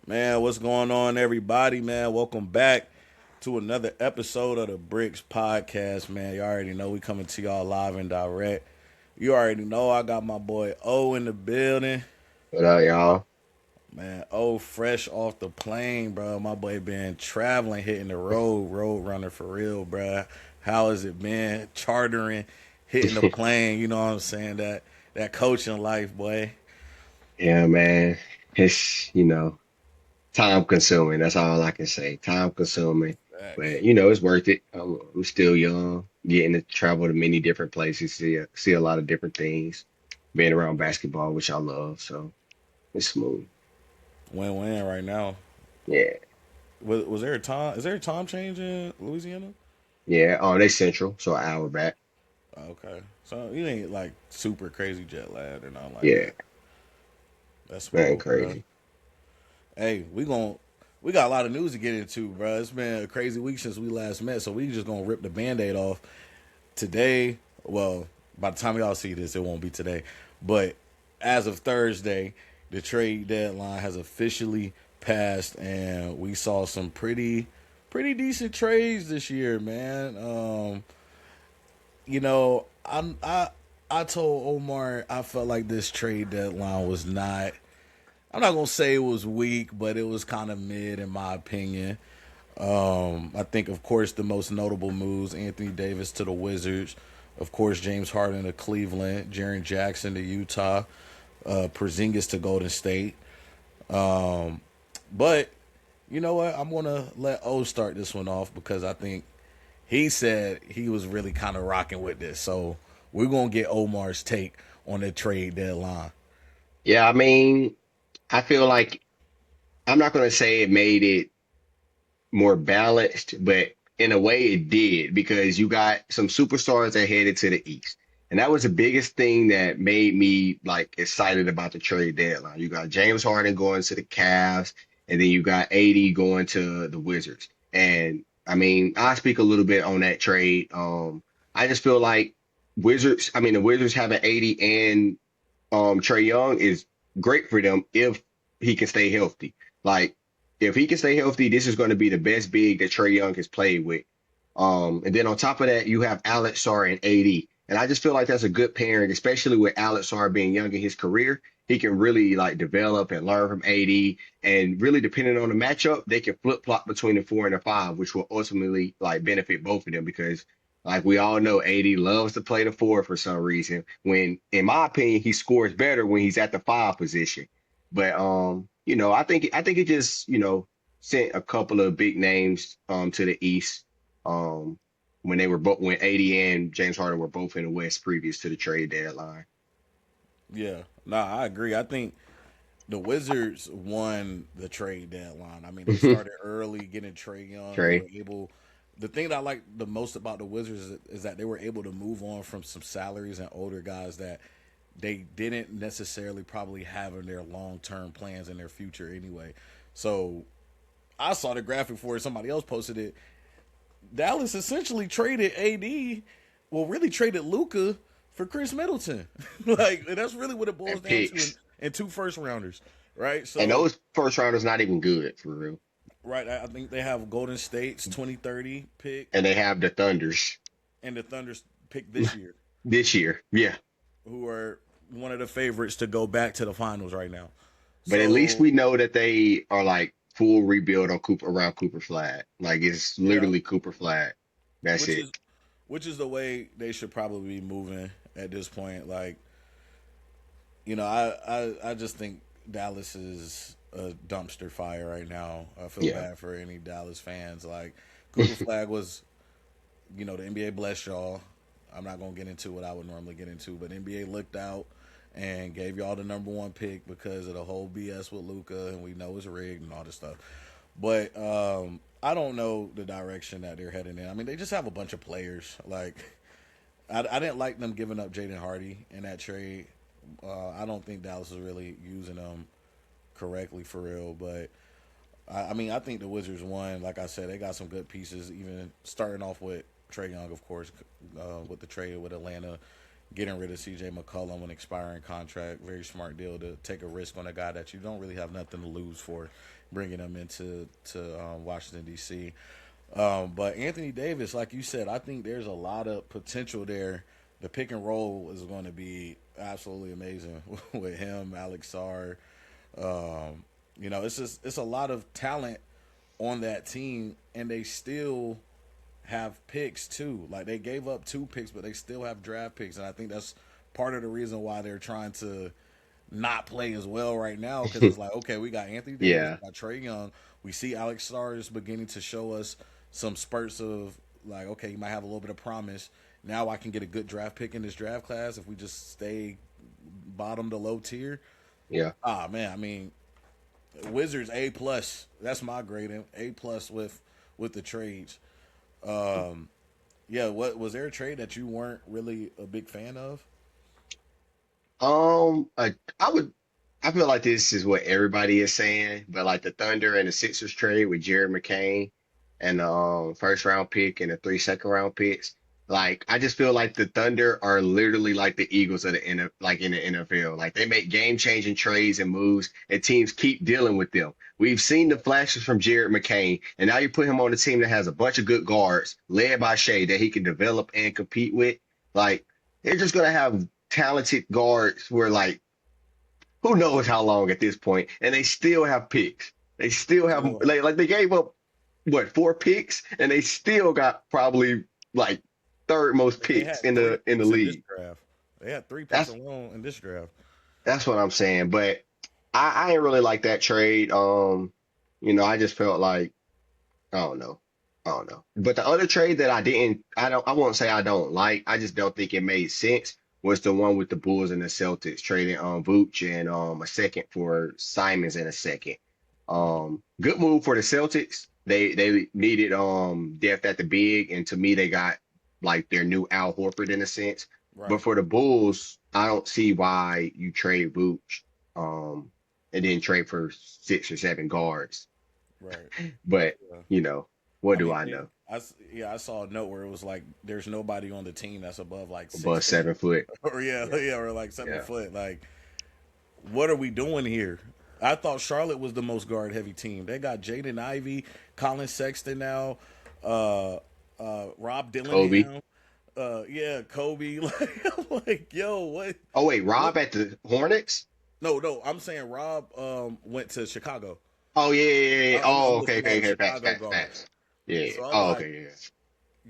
Man, what's going on, everybody? Man, welcome back to another episode of the Brickz podcast. Man, you already know we coming to y'all live and direct. You already know I got my boy O in the building. What up, y'all? Man, O fresh off the plane, bro. My boy been traveling, hitting the road runner for real, bro. How has it been chartering, hitting the plane? You know what I'm saying? That coaching life, boy. Yeah, man. It's, time consuming. That's all I can say. Time consuming. Facts. But, it's worth it. I'm still young, getting to travel to many different places, see a lot of different things, being around basketball, which I love. So it's smooth. Win-win right now. Yeah. Was there a time? Is there a time change in Louisiana? Yeah. Oh, they central. So an hour back. Okay, so you ain't like super crazy jet lag or nothing like Yeah. that. That's Nothing smooth, bro. crazy. Hey, we got a lot of news to get into, bro. It's been a crazy week since we last met, so we just gonna rip the band-aid off today. Well, by the time y'all see this, it won't be today, but as of Thursday, the trade deadline has officially passed, and we saw some pretty decent trades this year, man. I told Omar I felt like this trade deadline was not. I'm not gonna say it was weak, but it was kind of mid in my opinion. I think, of course, the most notable moves: Anthony Davis to the Wizards, of course, James Harden to Cleveland, Jaren Jackson to Utah, Porzingis to Golden State. But you know what? I'm gonna let O start this one off because I think he said he was really kind of rocking with this. So we're gonna get Omar's take on the trade deadline. Yeah. I mean, I feel like I'm not going to say it made it more balanced, but in a way it did because you got some superstars that headed to the East. And that was the biggest thing that made me like excited about the trade deadline. You got James Harden going to the Cavs, and then you got AD going to the Wizards. And I mean, I speak a little bit on that trade. I just feel like the Wizards having AD and Trey Young is great for them if he can stay healthy. Like if he can stay healthy, this is going to be the best big that Trey Young has played with. And then on top of that, you have Alex Sarr and AD. And I just feel like that's a good pairing, especially with Alex Sarr being young in his career. He can really like develop and learn from AD. And really, depending on the matchup, they can flip flop between the four and the five, which will ultimately like benefit both of them because like we all know, AD loves to play the four for some reason. When, in my opinion, he scores better when he's at the five position. But I think it just sent a couple of big names to the East when AD and James Harden were both in the West previous to the trade deadline. Yeah, nah, I agree. I think the Wizards won the trade deadline. I mean, they started early, getting Trey Young. They Trey. were able. The thing that I like the most about the Wizards is that they were able to move on from some salaries and older guys that they didn't necessarily probably have in their long term plans in their future anyway. So I saw the graphic for it. Somebody else posted it. Dallas essentially traded AD, well, really traded Luca for Chris Middleton. Like that's really what it boils And down to picks. in two first rounders, right? And So, those first rounders not even good for real. right, I think they have Golden State's 2030 pick And they have the Thunders and the Thunder's pick this year, this year. Yeah. who are one of the favorites to go back to the finals right now. But at least So, we know that they are like full rebuild on Cooper around Cooper Flag. Like it's yeah, literally Cooper Flag. That's which it. is which is the way they should probably be moving at this point. Like, I just think Dallas is a dumpster fire right now. I feel Yeah. bad for any Dallas fans. Like Cooper Flag was, the NBA blessed y'all. I'm not gonna get into what I would normally get into, but NBA looked out and gave y'all the number one pick because of the whole BS with Luca, and we know it's rigged and all this stuff. But I don't know the direction that they're heading in. I mean, they just have a bunch of players. Like I didn't like them giving up Jaden Hardy in that trade. I don't think Dallas is really using them correctly for real. But I mean, I think the Wizards won. Like I said, they got some good pieces. Even starting off with Trey Young, of course, with the trade with Atlanta. getting rid of CJ McCollum, an expiring contract. Very smart deal to take a risk on a guy that you don't really have nothing to lose for, bringing him into Washington D.C. But Anthony Davis, like you said, I think there's a lot of potential there. The pick and roll is going to be absolutely amazing with him, Alex Sarr. It's a lot of talent on that team, and they still have picks too. Like they gave up 2 picks, but they still have draft picks, and I think that's part of the reason why they're trying to not play as well right now because it's like, okay, we got Anthony Davis, Yeah, we got Trey Young, we see Alex Sarr is beginning to show us some spurts of like, okay, you might have a little bit of promise. Now I can get a good draft pick in this draft class if we just stay bottom to low tier. yeah. Ah man, I mean, Wizards A+. That's my grading. A+ with the trades. Yeah, what was there a trade that you weren't really a big fan of? I would. I feel like this is what everybody is saying, but like the Thunder and the Sixers trade with Jared McCain and the first round pick and the 3 second round picks. Like I just feel like the Thunder are literally like the Eagles of the like in the NFL. Like they make game changing trades and moves, and teams keep dealing with them. We've seen the flashes from Jared McCain, and now you put him on a team that has a bunch of good guards led by Shea that he can develop and compete with. Like they're just gonna have talented guards where like who knows how long at this point, and they still have picks. They still have So like they gave up what 4 picks, and they still got probably like third most they picks had in three the picks in this league. draft. They had 3 picks That's alone in this draft. that's what I'm saying. But I ain't really like that trade. I just felt like I don't know. I don't know. But the other trade that I won't say I don't like. I just don't think it made sense was the one with the Bulls and the Celtics trading Vooch and a second for Simons and a second. Mm, Good move for the Celtics. They needed depth at the big, and to me they got like their new Al Horford in a sense. But right, for the Bulls, I don't see why you trade Vooch and then trade for 6 or 7 guards. right. But Yeah. you know, what I do mean, I know? I saw a note where it was like, there's nobody on the team that's above like six Above feet, 7 foot. or yeah, Yeah, yeah, or like seven yeah, foot. Like, what are we doing here? I thought Charlotte was the most guard heavy team. They got Jaden Ivey, Colin Sexton now, uh, Rob Kobe. Dillingham, yeah, Kobe. Like, I'm like, yo, what? Oh wait, What? Rob at the Hornets? No, no, I'm saying Rob went to Chicago. Oh yeah, yeah, yeah, yeah. I'm Oh, okay, looking okay, at okay. Facts, Chicago facts, guards. facts. Yeah, yeah. So I'm Oh, like, okay, yeah.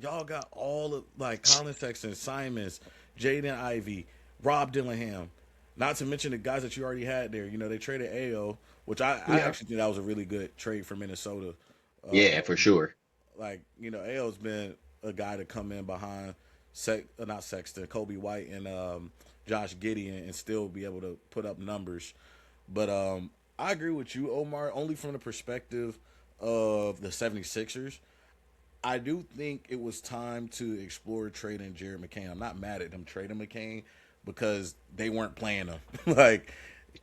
y'all got all of like Colin Sexton, Simons, Jaden Ivey, Rob Dillingham. Not to mention the guys that you already had there. You know, they traded AO, which I Yeah, actually think that was a really good trade for Minnesota. yeah, for sure. Like, you know, AO's been a guy to come in behind not Sexton, Kobe White and Josh Giddey and still be able to put up numbers. But I agree with you, Omar, only from the perspective of the 76ers. I do think it was time to explore trading Jared McCain. I'm not mad at them trading McCain because they weren't playing him. Like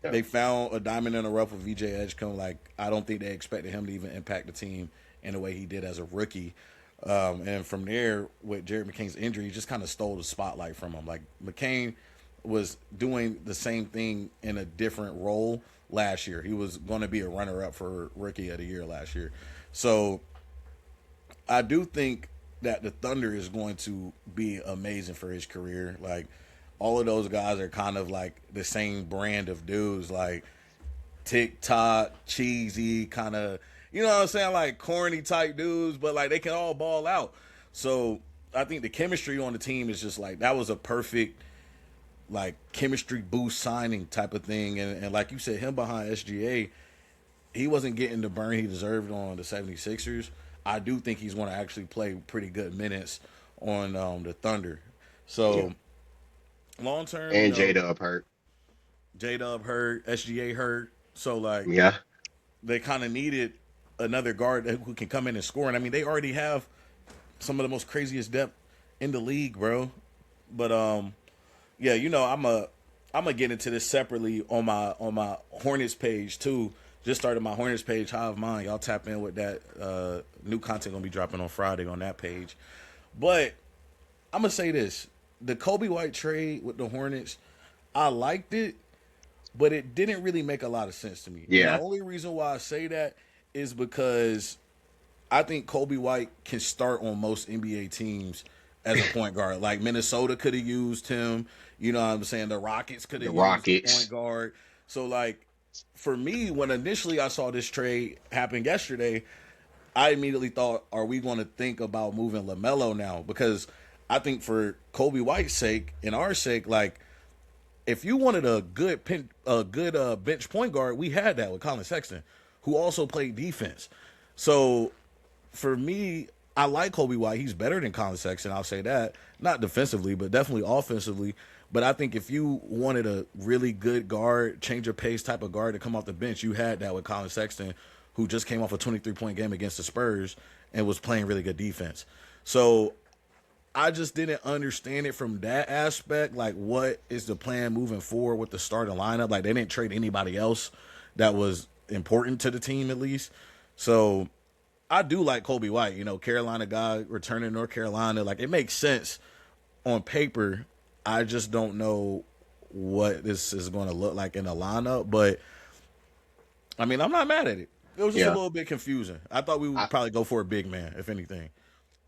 Yeah, they found a diamond in the rough with VJ Edgecombe. Like I don't think they expected him to even impact the team in the way he did as a rookie. And from there, with Jared McCain's injury, he just kind of stole the spotlight from him. Like McCain was doing the same thing in a different role last year. He was going to be a runner-up for Rookie of the Year last year. So I do think that the Thunder is going to be amazing for his career. Like all of those guys are kind of like the same brand of dudes, like TikTok, cheesy, kind of, you know what I'm saying, like corny type dudes, but like they can all ball out. So I think the chemistry on the team is just like that was a perfect like chemistry boost signing type of thing. And like you said, him behind SGA, he wasn't getting the burn he deserved on the 76ers. I do think he's going to actually play pretty good minutes on the Thunder. yeah. So long term, you And know, J-Dub hurt. J Dub hurt, SGA hurt. So like Yeah, they kind of needed another guard who can come in and score. And I mean, they already have some of the most craziest depth in the league, bro. But yeah, you know, I'm gonna get into this separately on my Hornets page too. Just started my Hornets page, Hive Mind. Y'all tap in with that. New content gonna be dropping on Friday on that page. But I'm gonna say this: the Kobe White trade with the Hornets, I liked it, but it didn't really make a lot of sense to me. And the Yeah, only reason why I say that is because I think Kobe White can start on most NBA teams as a point guard. Like Minnesota could have used him. You know what I'm saying? The Rockets could the have used a point Rockets. guard. So like for me, when initially I saw this trade happen yesterday, I immediately thought, are we going to think about moving LaMelo now? Because I think for Kobe White's sake and our sake, like if you wanted a good bench point guard, we had that with Colin Sexton, who also played defense. So for me, I like Kobe White. He's better than Colin Sexton. I'll say that. Not defensively, but definitely offensively. But I think if you wanted a really good guard, change of pace type of guard to come off the bench, you had that with Colin Sexton, who just came off a 23-point game against the Spurs and was playing really good defense. So I just didn't understand it from that aspect. Like, what is the plan moving forward with the starting lineup? Like, they didn't trade anybody else that was important to the team, at least. So I do like Kobe White, Carolina guy returning to North Carolina. Like, it makes sense on paper. I just don't know what this is going to look like in the lineup. But, I mean, I'm not mad at it. It was just a Yeah, little bit confusing. I thought we would I, probably go for a big man, if anything.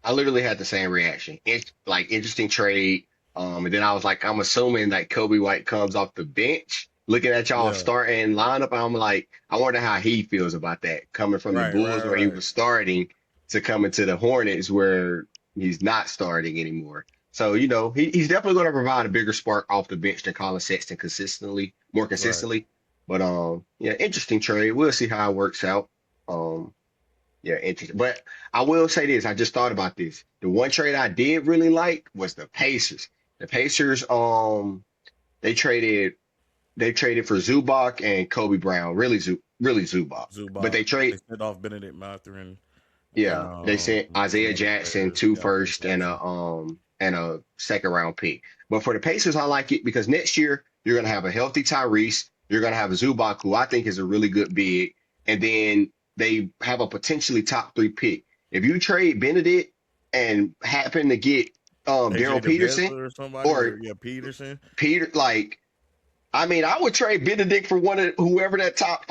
I literally had the same reaction. It's like interesting trade. And then I was like, I'm assuming that Kobe White comes off the bench. Looking at y'all Yeah. starting lineup, I'm like, I wonder how he feels about that coming from the Right, Bulls right, where he right. was starting to coming to the Hornets where he's not starting anymore. So, he's definitely going to provide a bigger spark off the bench than Colin Sexton more Right. consistently. But yeah, interesting trade. We'll see how it works out. Um, yeah, interesting. But I will say this, I just thought about this. The one trade I did really like was the Pacers. The Pacers, they traded they traded for Zubac and Kobe Brown. Really Zubac. But Zubac. they trade They sent off Benedict Mathurin and Yeah, they sent some Isaiah other Jackson players. two Yeah, Isaiah first Jackson. and a second round pick. But for the Pacers, I like it because next year you're gonna have a healthy Tyrese, you're gonna have a Zubac, who I think is a really good big, and then they have a potentially top three pick. If you trade Benedict and happen to get AJ Daryl Peterson DeBusser or somebody, or or yeah, Peterson. Peter, like I mean, I would trade Benedict for one of whoever that top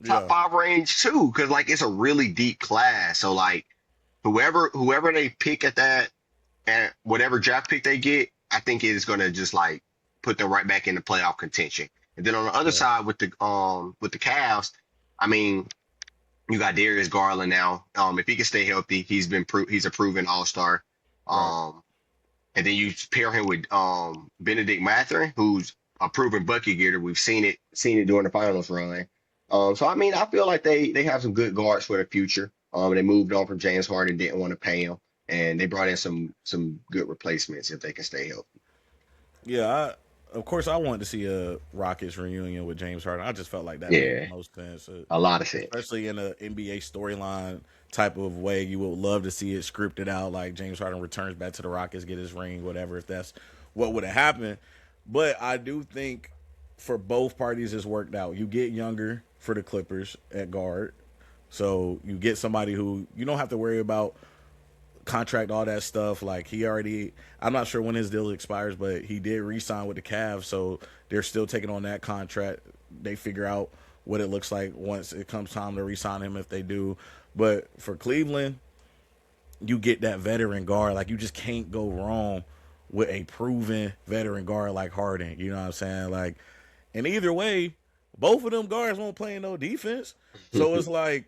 Yeah, five range too, because like it's a really deep class. So like whoever they pick at that and whatever draft pick they get, I think it is gonna just like put them right back into playoff contention. And then on the other yeah, side with the Cavs, I mean, you got Darius Garland now. If he can stay healthy, he's a proven all-star. right. Um, and then you pair him with Benedict Mathurin, who's a proven bucket getter. We've seen it during the finals run. So I mean, I feel like they have some good guards for the future. They moved on from James Harden, didn't want to pay him, and they brought in some good replacements if they can stay healthy. Yeah, of course, I wanted to see a Rockets reunion with James Harden. I just felt like that made the Yeah, most sense, a lot of sense. especially in a NBA storyline type of way. You would love to see it scripted out, like James Harden returns back to the Rockets, get his ring, whatever. If that's what would have happened, but I do think for both parties it's worked out. You get younger for the Clippers at guard, so you get somebody who you don't have to worry about contract, all that stuff. Like I'm not sure when his deal expires, but he did re-sign with the Cavs, so they're still taking on that contract. They figure out what it looks like once it comes time to re-sign him if they do. But for Cleveland, you get that veteran guard. Like you just can't go wrong with a proven veteran guard like Harden. You know what I'm saying? Like, and either way, both of them guards won't play no defense. So it's like,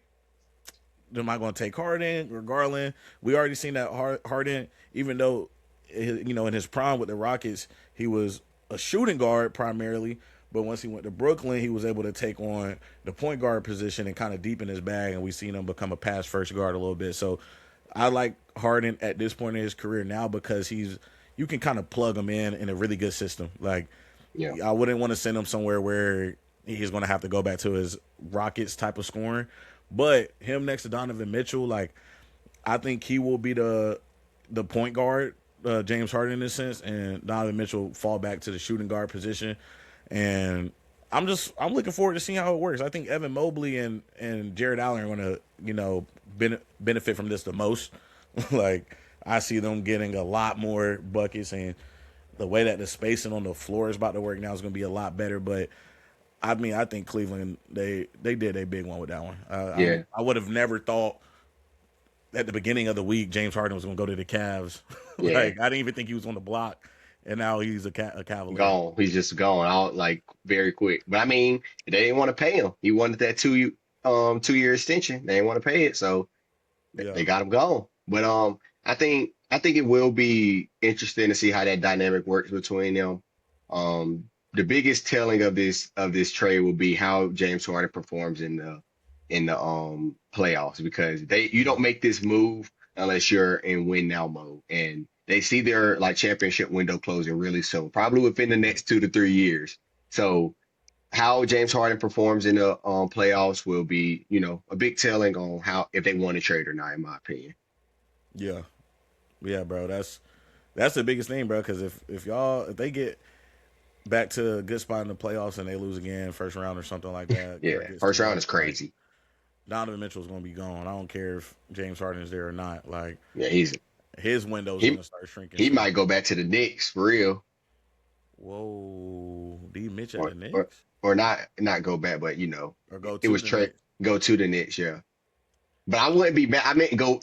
am I going to take Harden or Garland? We already seen that Harden, even though in his prime with the Rockets, he was a shooting guard primarily. But once he went to Brooklyn, he was able to take on the point guard position and kind of deepen his bag, and we've seen him become a pass first guard a little bit. So I like Harden at this point in his career now because you can kind of plug him in a really good system. Like Yeah, I wouldn't want to send him somewhere where he's going to have to go back to his Rockets type of scoring. But him next to Donovan Mitchell, like I think he will be the point guard, James Harden in this sense, and Donovan Mitchell fall back to the shooting guard position. And I'm looking forward to seeing how it works. I think Evan Mobley and Jared Allen are going to benefit from this the most. Like I see them getting a lot more buckets, and the way that the spacing on the floor is about to work now is going to be a lot better. But I mean, I think Cleveland they did a big one with that one. Yeah, I would have never thought at the beginning of the week James Harden was going to go to the Cavs. yeah. Like I didn't even think he was on the block, and now he's a Cavalier. Gone. He's just gone out like very quick. But I mean, they didn't want to pay him. He wanted that 2 year extension. They didn't want to pay it, so Yeah, they got him gone. But I think it will be interesting to see how that dynamic works between them. The biggest telling of this trade will be how James Harden performs in the playoffs, because you don't make this move unless you're in win now mode, and they see their like championship window closing really soon, probably within the next 2 to 3 years. So how James Harden performs in the playoffs will be, a big telling on how if they want to trade or not, in my opinion. yeah, yeah, bro. That's the biggest thing, bro. Because if they get back to a good spot in the playoffs and they lose again first round or something like that, Yeah, Kerr gets too first round hot, is like crazy. Donovan Mitchell's gonna be gone. I don't care if James Harden is there or not. Like Yeah, his window is he gonna start shrinking he soon. might go back to the Knicks for real, Whoa, D Mitch at or the or Knicks or not go back, but or go it to was the trade Knicks? go to the Knicks, yeah. But I wouldn't be mad. I meant go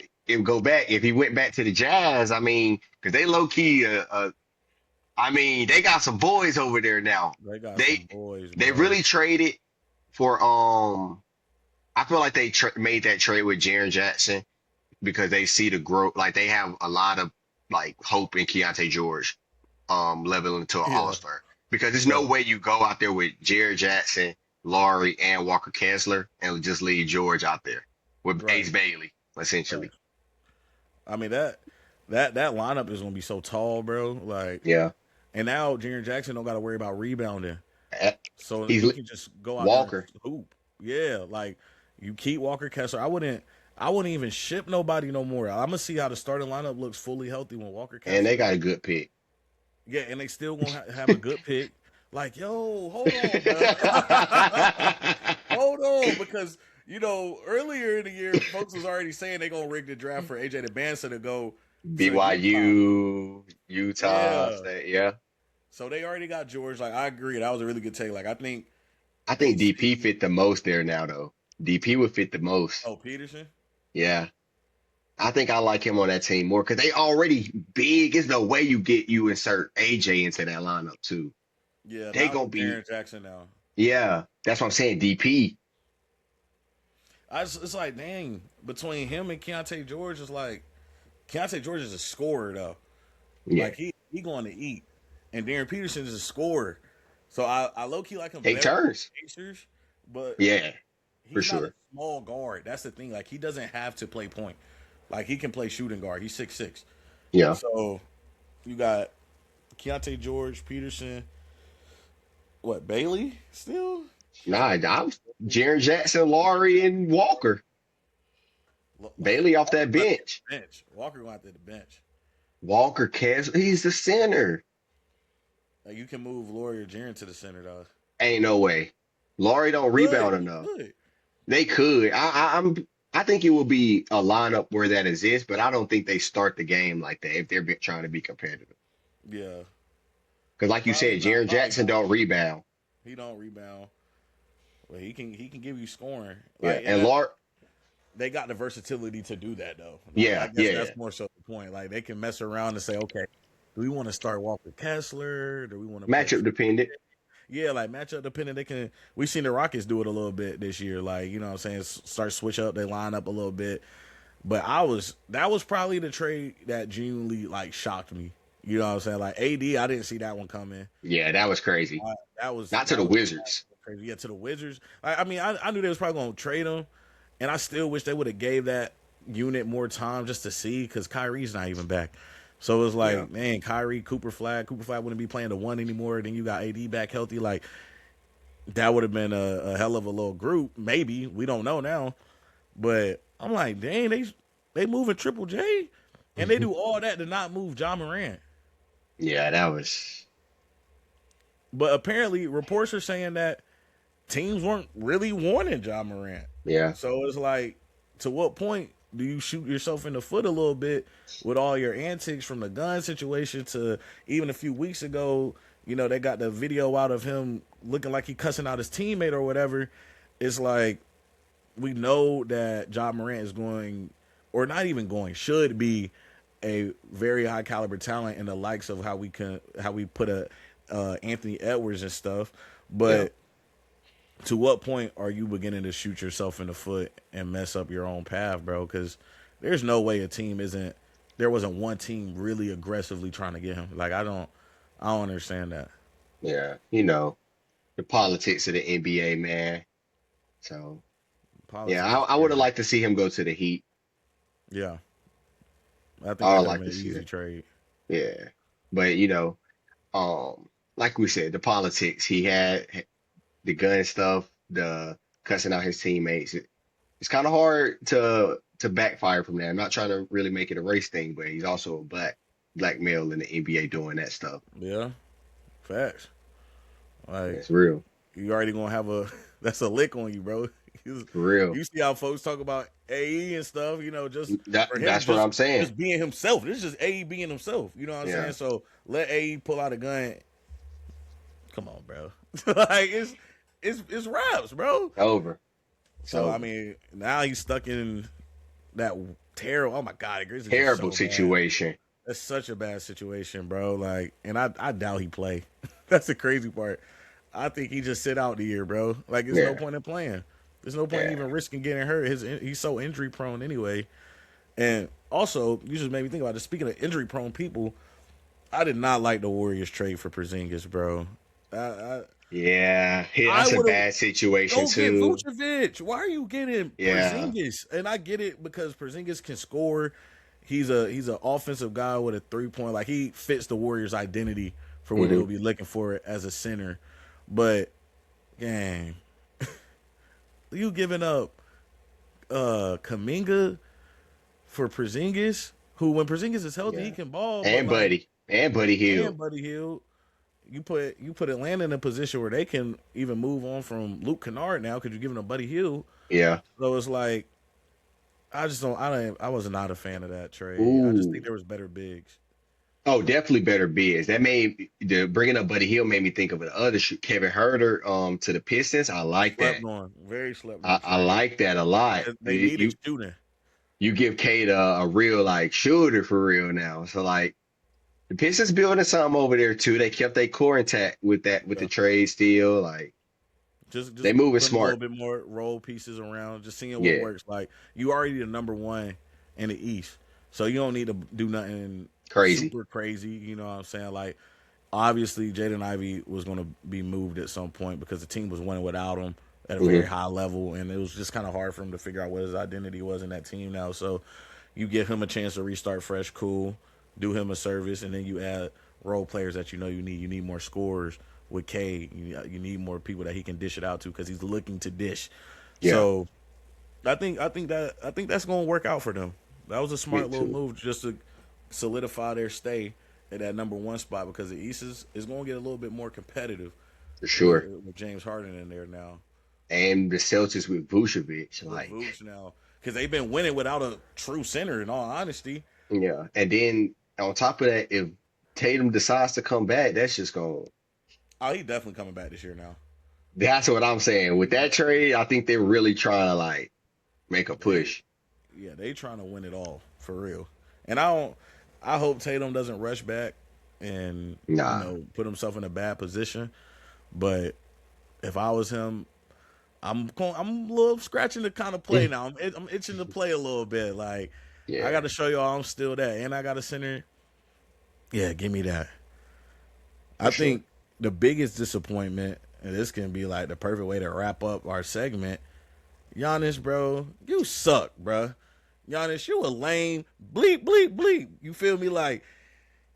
back if he went back to the Jazz. I mean, because they low key, I mean, they got some boys over there now. They got They some boys, they bro. really traded for I feel like they made that trade with Jaren Jackson because they see the growth. Like they have a lot of like hope in Keontae George leveling to an All Yeah, Star, because there's no right, way you go out there with Jared Jackson, Laurie, and Walker Kessler and just leave George out there with right, Ace Bailey right. essentially. I mean that lineup is gonna be so tall, bro. Like, Yeah, and now Jaren Jackson don't got to worry about rebounding, Uh, so he's he can just go out there and Walker, hoop. Yeah, like you keep Walker Kessler. I wouldn't even ship nobody no more. I'm gonna see how the starting lineup looks fully healthy when Walker and they Kessler. got a good pick. Yeah, and they still gonna have a good pick. Like, yo, hold on, bro. Hold on, because earlier in the year, folks was already saying they gonna rig the draft for AJ DeBansa to go to Utah. BYU, Utah Yeah, State, yeah. so they already got George. Like, I agree, that was a really good take. Like, I think I they think DP see. fit the most there now though. DP would fit the most. Oh, Peterson. Yeah. I think I like him on that team more because they already big. There's no way you insert AJ into that lineup too. Yeah, They not gonna with be, Jaren Jackson now. yeah. That's what I'm saying. DP. It's like, dang, between him and Keontae George, is like Keontae George is a scorer though. Yeah. Like he going to eat, and Darren Peterson is a scorer. So I low key like him Take better than turns. the Pacers, but Yeah, for he's not a sure. small guard. That's the thing. Like he doesn't have to play point. Like he can play shooting guard. He's 6'6". Yeah. So you got Keontae George, Peterson, what Bailey still? Nah, I'm Jaren Jackson, Laurie, and Walker. Bailey off Walker that going to bench. the bench. Walker going to the bench. Walker Kessler, he's the center. Like you can move Laurie or Jaren to the center though. Ain't no way. Laurie don't Good, rebound he enough. could. They could. I think it will be a lineup where that exists, but I don't think they start the game like that if they're trying to be competitive. Yeah, Because like you probably said, not. Jaren Probably Jackson not. don't rebound. He don't rebound, but he can give you scoring. Yeah, Like, and and Laurie. they got the versatility to do that though. Like I Yeah, guess yeah. that's more so the point. Like they can mess around and say, okay, do we want to start Walker Kessler? Do we want to play? Matchup dependent. Yeah, like matchup dependent. They can. We've seen the Rockets do it a little bit this year. Like what I'm saying, start switch up, they line up a little bit. But that was probably the trade that genuinely like shocked me. You know what I'm saying? Like AD, I didn't see that one coming. Yeah, that was crazy. That was Not to that the was Wizards. crazy. Yeah, to the Wizards. I mean, I knew they was probably gonna trade him, and I still wish they would have gave that unit more time just to see because Kyrie's not even back. So it was Yeah. like, man, Cooper Flag wouldn't be playing the one anymore. Then you got AD back healthy. Like that would have been a hell of a little group. Maybe we don't know now, but I'm like, dang, they moving Triple J, and they do all that to not move John Morant. Yeah, that was. But apparently, reports are saying that teams weren't really wanting John Morant. Yeah. So it's like, to what point do you shoot yourself in the foot a little bit with all your antics from the gun situation to even a few weeks ago? You know, they got the video out of him looking like he cussing out his teammate or whatever. It's like we know that Ja Morant is going, or not even going, should be a very high caliber talent in the likes of how we put a Anthony Edwards and stuff. Yeah. But to what point are you beginning to shoot yourself in the foot and mess up your own path, bro? Because there's no way there wasn't one team really aggressively trying to get him. Like I don't understand that. Yeah. You know, the politics of the NBA, man. So yeah, Politics is I would have crazy. liked to see him go to the Heat. Yeah, I think I that would could have like been to an see easy that. trade. Yeah. But like we said, the politics, he had the gun stuff, the cussing out his teammates. It's kind of hard to backfire from that. I'm not trying to really make it a race thing, but he's also a black male in the NBA doing that stuff. Yeah, facts. Like It's real. you already gonna have a that's a lick on you, bro. For real. You see how folks talk about AE and stuff, you know, just for him That's what I'm saying. just being himself. This is just AE being himself. You know what I'm Yeah. saying? So let AE pull out a gun. Come on, bro. Like it's raps, bro. Over. It's So I over. mean, now he's stuck in that terrible. Oh my god, the Grizzlies are Terrible so bad. situation. That's such a bad situation, bro. Like, and I doubt he play. That's the crazy part. I think he just sit out the year, bro. Like, there's no Yeah. point in playing. There's no point in Yeah. even risking getting hurt. He's so injury prone anyway. And also, you just made me think about it. Speaking of injury prone people, I did not like the Warriors trade for Porzingis, bro. I Yeah. I That's a would have bad situation go get too. Vucevic. Why are you getting Yeah. Porzingis? And I get it because Porzingis can score. He's an offensive guy with a 3-point. Like he fits the Warriors' identity for what Hmm. they'll be looking for as a center. But gang, you giving up Kaminga for Porzingis, who when Porzingis is healthy he Yeah. can ball, but And like Buddy. And Buddy and Hill. Buddy Hield, you put Atlanta in a position where they can even move on from Luke Kennard now because you're giving them Buddy Hield. Yeah. So it's like I was not a fan of that trade. I just think Ooh. there was better bigs. Oh, definitely better bids. That made the bringing up Buddy Hill made me think of the other shoot, Kevin Herter, to the Pistons. I like Slept that. on, very slept on I trade. like that a lot. They needed shooting. You give Kate a real like shooter for real now. So like the Pistons building something over there too. They kept their core intact with that with the Yeah. trade still. Like they Just moving putting a little smart. bit more role pieces around, just seeing what Yeah, works. Like you already the number one in the East, so you don't need to do nothing crazy. super crazy. You know what I'm saying? Like obviously, Jaden Ivey was going to be moved at some point because the team was winning without him at a very Hmm. high level, and it was just kind of hard for him to figure out what his identity was in that team now. So you give him a chance to restart fresh, cool, do him a service, and then you add role players that you know you need. You need more scorers with K. You need more people that he can dish it out to because he's looking to dish. Yeah, So I think that's going to work out for them. That was a me smart little too. move just to solidify their stay at that number one spot because the East is going to get a little bit more competitive For with, sure. with James Harden in there now. And the Celtics with Vucevic, With like Vooch now because they've been winning without a true center. In all honesty, yeah. And then on top of that, if Tatum decides to come back, that's just going. oh, he's definitely coming back this year now. That's what I'm saying. With that trade, I think they're really trying to like make a They push. yeah, they trying to win it all for real. And I don't. I hope Tatum doesn't rush back and Nah. put himself in a bad position. But if I was him, I'm a little scratching to kind of play now. I'm itching to play a little bit. Like I got Yeah, to show y'all I'm still that, and I got a center. Yeah, give me that. for I sure. think the biggest disappointment, and this can be like the perfect way to wrap up our segment. Giannis, bro, you suck, bro. Giannis, you a lame bleep bleep bleep. You feel me? Like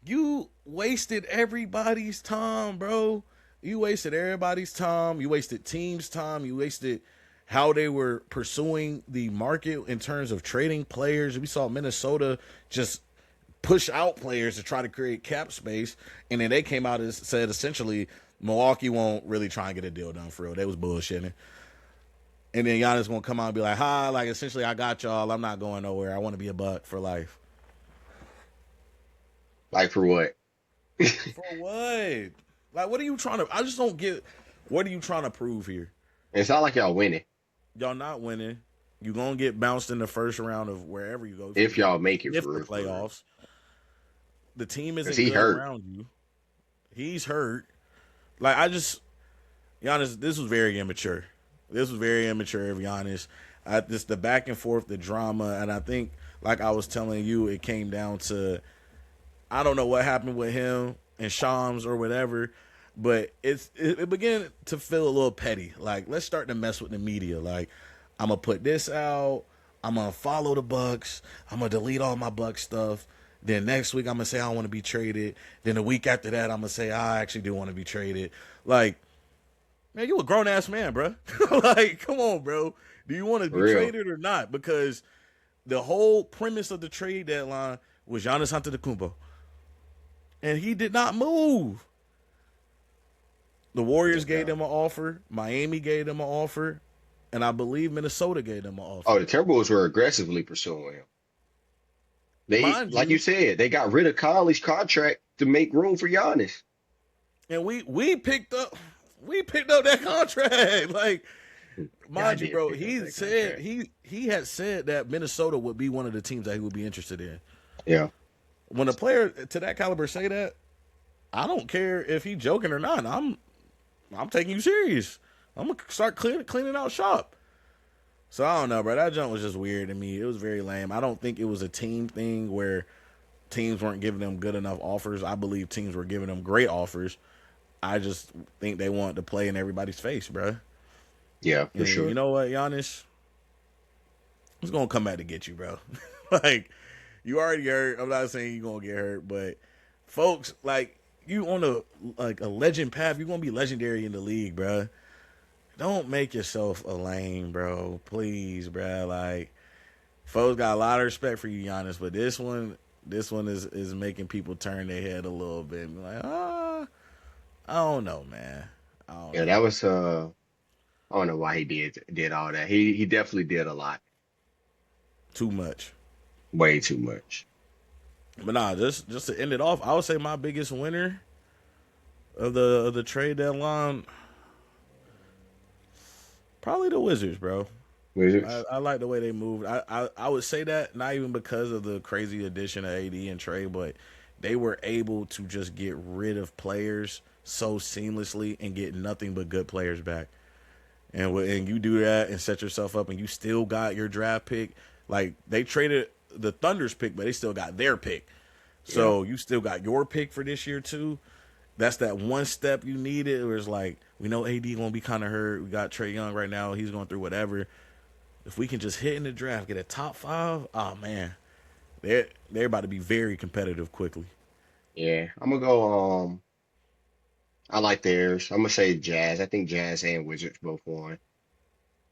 you wasted everybody's time, bro. You wasted everybody's time. You wasted teams' time. You wasted how they were pursuing the market in terms of trading players. We saw Minnesota just push out players to try to create cap space, and then they came out and said essentially Milwaukee won't really try and get a deal done for real. They was bullshitting. And then Giannis gonna come out and be like, "Hi, like essentially, I got y'all. I'm not going nowhere. I want to be a Buck for life." Like for what? For what? Like, what are you trying to? I just don't get. What are you trying to prove here? It's not like y'all winning Y'all not winning. You gonna get bounced in the first round of wherever you go. if y'all make it If for the real, for real. playoffs, the team Because isn't he good hurt. around you. He's hurt. Like I just, Giannis, this was very immature. This was very immature of Giannis. This the back and forth, the drama, and I think, like I was telling you, it came down to I don't know what happened with him and Shams or whatever, but it began to feel a little petty. Like let's start to mess with the media. Like I'm gonna put this out. I'm gonna follow the Bucks. I'm gonna delete all my Bucks stuff. Then next week I'm gonna say I want to be traded. Then the week after that I'm gonna say I actually do want to be traded. Like man, you a grown ass man, bro. Like come on, bro. Do you want to For be real. traded or not? Because the whole premise of the trade deadline was Giannis Antetokounmpo and he did not move. The Warriors gave them an offer, Miami gave them an offer, and I believe Minnesota gave them an Oh, offer. the Timberwolves were aggressively pursuing him. They, Mind like you you, said, they got rid of Conley's contract to make room for Giannis. and we picked up that contract. Like, Y'all mind you, did bro, pick up he that said contract. he had said that Minnesota would be one of the teams that he would be interested in. Yeah, When a player to that caliber say that, I don't care if he's joking or not. I'm taking you serious. I'm gonna start cleaning out shop. So I don't know, bro. That jump was just weird to me. It was very lame. I don't think it was a team thing where teams weren't giving them good enough offers. I believe teams were giving them great offers. I just think they wanted to play in everybody's face, bro. yeah, for And you sure. know what, Giannis? He's gonna come back to get you, bro. Like you already hurt. I'm not saying you're gonna get hurt, but folks, like you on a legend path. You're gonna be legendary in the league, bro. Don't make yourself a lame, bro. Please, bro. Like, folks got a lot of respect for you, Giannis, but this one is making people turn their head a little bit and be like, I don't know, man. I don't Yeah, that know. was I don't know why he did all that. He definitely did a lot, Too much. way too much. But nah, just to end it off, I would say my biggest winner of the trade deadline, probably the Wizards, bro. Wizards. I like the way they moved. I would say that not even because of the crazy addition of AD and Trey, but they were able to just get rid of players so seamlessly and get nothing but good players back. And you do that and set yourself up, and you still got your draft pick. Like they traded the Thunder's pick, but they still got their pick. Yeah, So you still got your pick for this year too. That's that one step you needed. Where it's like we know AD gonna be kind of hurt. We got Trey Young right now. He's going through whatever. If we can just hit in the draft, get a top 5, oh man, they're about to be very competitive quickly. yeah. I'm gonna go. I like theirs. I'm gonna say Jazz. I think Jazz and Wizards both won.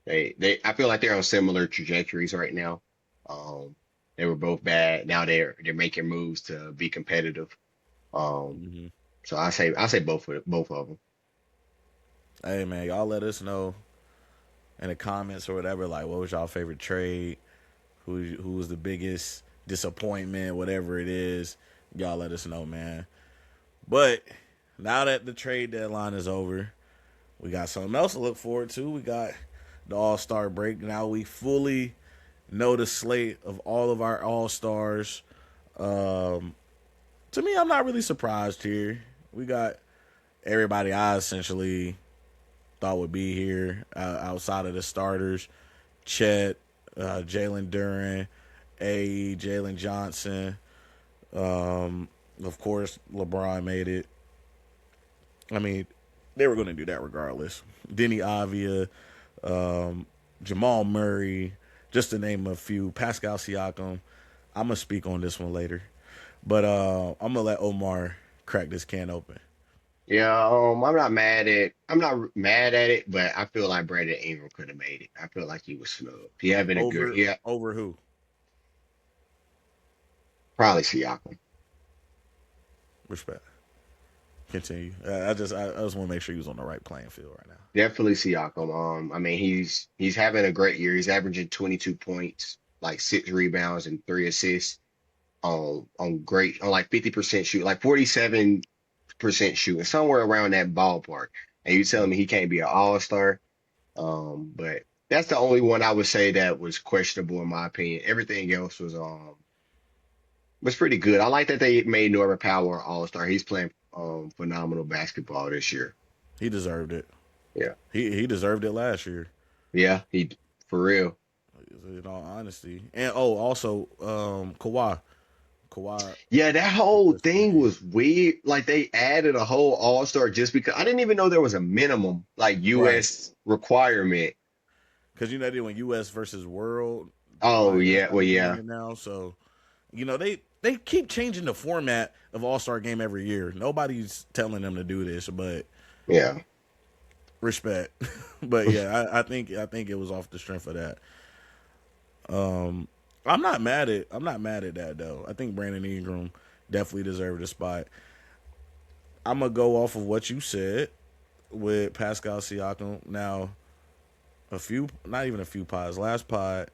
I feel like they're on similar trajectories right now. Um, they were both bad. Now they're making moves to be competitive. Um, Hmm. so I say both of them. Hey man, y'all let us know in the comments or whatever. Like, what was y'all favorite trade? Who was the biggest disappointment? Whatever it is, y'all let us know, man. But now that the trade deadline is over, we got something else to look forward to. We got the All Star break. Now we fully know the slate of all of our All Stars. Um, to me, I'm not really surprised here. We got everybody I essentially thought would be here outside of the starters. Chet, Jalen Duran, Jalen Johnson. Of course, LeBron made it. I mean, they were going to do that regardless. Denny Avia, Jamal Murray, just to name a few. Pascal Siakam. I'm gonna speak on this one later, but I'm gonna let Omar crack this can open. Yeah, I'm not mad at it, but I feel like Brandon Ingram could have made it. I feel like he was snubbed. He having a good, Over yeah, over who? probably Siakam. Respect. Continue. I just want to make sure he was on the right playing field right now. Definitely Siakam. I mean, he's having a great year. He's averaging 22 points, like 6 rebounds and 3 assists on like 50% shoot, like 47% shooting, somewhere around that ballpark. And you telling me he can't be an all-star? But that's the only one I would say that was questionable in my opinion. Everything else was pretty good. I like that they made Norman Powell an all-star. He's playing phenomenal basketball this year. He deserved it. Yeah. He deserved it last year. Yeah, he for real. In all honesty, and also Kawhi. Yeah, that whole thing was weird. Like they added a whole all-star just because I didn't even know there was a minimum like Right. US requirement. Because you know they doing U.S. versus World. Oh Like that's yeah, how well they doing yeah. it now. So they keep changing the format of All Star game every year. Nobody's telling them to do this, but Yeah. respect. But yeah, I think it was off the strength of that. I'm not mad at that though. I think Brandon Ingram definitely deserved a spot. I'm gonna go off of what you said with Pascal Siakam. Now, not even a few pods. Last pod,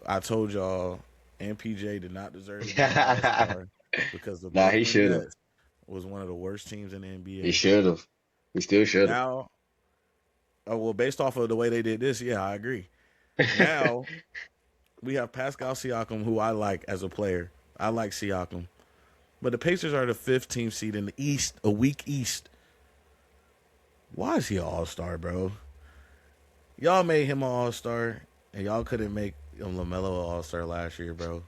I told y'all MPJ did not deserve to be an All Star because the Nah, he Brooklyn should have. Nets was one of the worst teams in the He NBA. should have. He still should Now, well, based off of the way they did this, yeah, I agree. have. Now we have Pascal Siakam, who I like as a player. I like Siakam, but the Pacers are the 15th seed in the East, a weak East. Why is he an All Star, bro? Y'all made him an All Star, and y'all couldn't make LaMelo an All Star last year, bro.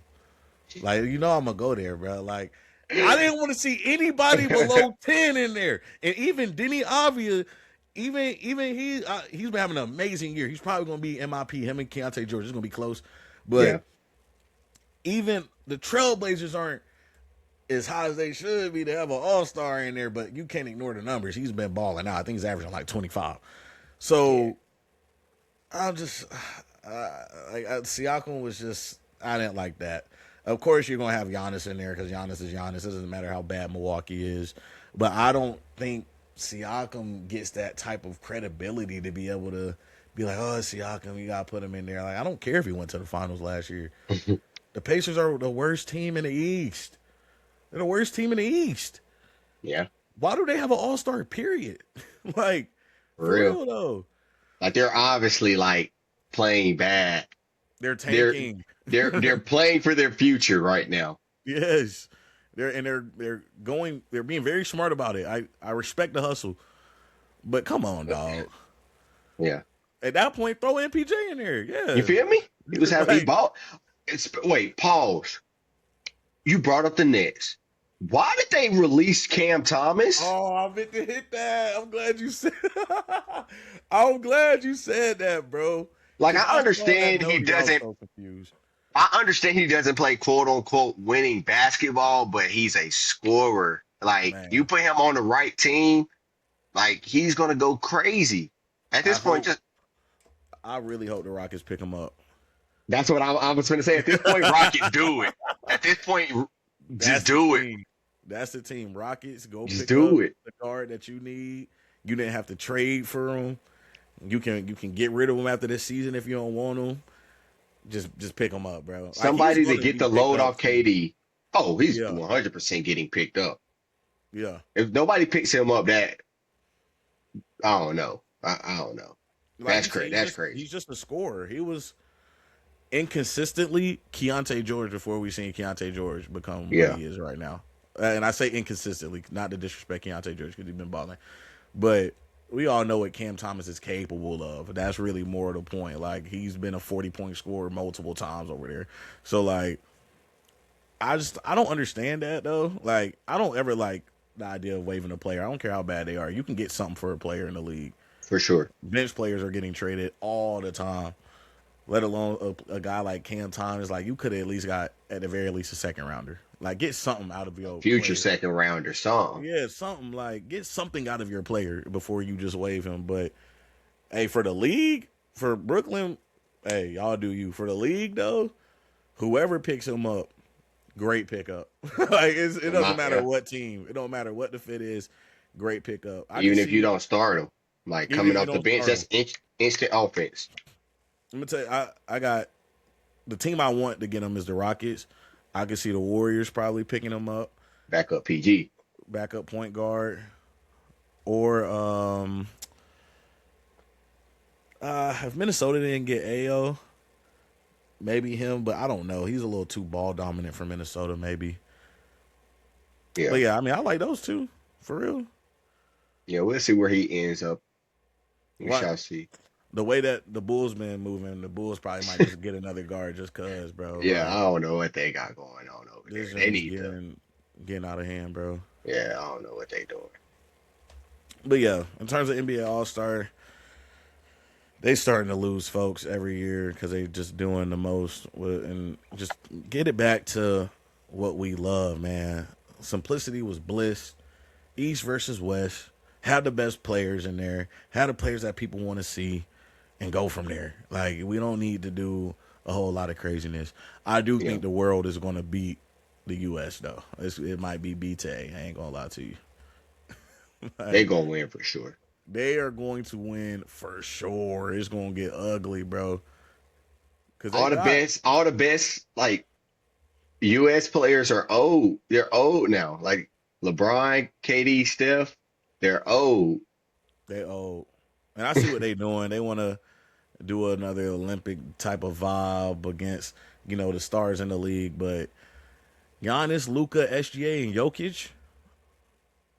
Like, I'm gonna go there, bro. Like, I didn't want to see anybody below 10 in there, and even Denny Avia, even he's been having an amazing year. He's probably gonna be MIP. Him and Keontae George is gonna be close, Yeah, but even the Trailblazers aren't as high as they should be to have an All Star in there. But you can't ignore the numbers. He's been balling out. I think he's averaging like 25. yeah, So I'm just Siakam was just I didn't like that. Of course, you're gonna have Giannis in there because Giannis is Giannis. It doesn't matter how bad Milwaukee is, but I don't think Siakam gets that type of credibility to be able to be like, oh, Siakam, you gotta put him in there. Like, I don't care if he went to the finals last year. The Pacers are the worst team in the East. They're the worst team in the East. yeah, Why do they have an All Star? Period. Like, for for real. real though, Like they're obviously like playing bad. they're They're tanking. they're playing for their future right now. Yes, they're being very smart about it. I respect the hustle, but come on, dog. Yeah, At that point, throw MPJ in there. you Yeah, feel me? He like bought. Wait, pause. You brought up the Nets. Why did they release Cam Thomas? oh, I meant to hit that. I'm glad you said. I'm glad you said that, bro. Like Because I I saw that understand he note. I was doesn't. so confused. I understand he doesn't play quote unquote winning basketball, but he's a scorer. Like you Man, put him on the right team, like he's gonna go crazy. At I this point, hope. just I really hope the Rockets pick him up. that's what I was gonna say. At this point, Rocket, do it. At this point, That's just the do it. team. That's the team. Rockets, go Just pick up do it. the guard that you need. You didn't have to trade for him. You can get rid of him after this season if you don't want him. Just pick him up, bro. Like he's Somebody to gonna get be the picked load up off too. KD. Oh, he's Yeah, 100% getting picked up. yeah. If nobody picks him up, that I don't know. I don't know. Like That's you said, crazy. That's crazy. he's just a scorer. He was inconsistently Keontae George before we seen Keontae George become what Yeah. he is right now. And I say inconsistently, not to disrespect Keontae George because he's been balling, but we all know what Cam Thomas is capable of. That's really more the point. Like he's been a 40-point scorer multiple times over there. So like I don't understand that though. Like I don't ever like the idea of waiving a player. I don't care how bad they are. You can get something for a player in the league. For sure. Bench players are getting traded all the time. Let alone a guy like Cam Thomas. Like you could have at least got at the very least a second rounder. Like get something out of your Future player. second rounder song. Yeah, something like get something out of your player before you just waive him. But hey, for the league, for Brooklyn, hey, y'all do you. For the league though, whoever picks him up, great pickup. Like it doesn't matter Yeah. what team. It don't matter what the fit is. Great pickup. I can Even if you see don't start him, like even coming if you off the don't bench, start that's them. instant offense. Let me tell you, I got the team I want to get him is the Rockets. I can see the Warriors probably picking him up, Backup PG. backup point guard, or if Minnesota didn't get AO, maybe him, but I don't know. He's a little too ball dominant for Minnesota, maybe. But Yeah. yeah, I mean, I like those two for real. Yeah, we'll see where he ends up. We What shall see. the way that the Bulls been moving, the Bulls probably might just get another guard just cause, bro. Yeah, I Like don't know what they got going on over this there. They joint's need to. getting out of hand, bro. Yeah, I don't know what they doing. But yeah, in terms of NBA All Star, they starting to lose folks every year because they just doing the most and just get it back to what we love, man. Simplicity was bliss. East versus West. Have the best players in there. Have the players that people want to see, and go from there. Like we don't need to do a whole lot of craziness. I do Yeah, think the world is going to beat the U.S. though. It might be B-Tay. I ain't gonna lie to you. they Like, gonna win for sure. they are going to win for sure. It's going to get ugly, bro. Because they All the got best, all the best, like U.S. players are old. They're old now. Like LeBron, KD, Steph, they're old. they old, and I see what they doing. They want to do another Olympic type of vibe against the stars in the league, but Giannis, Luka, SGA, and Jokic.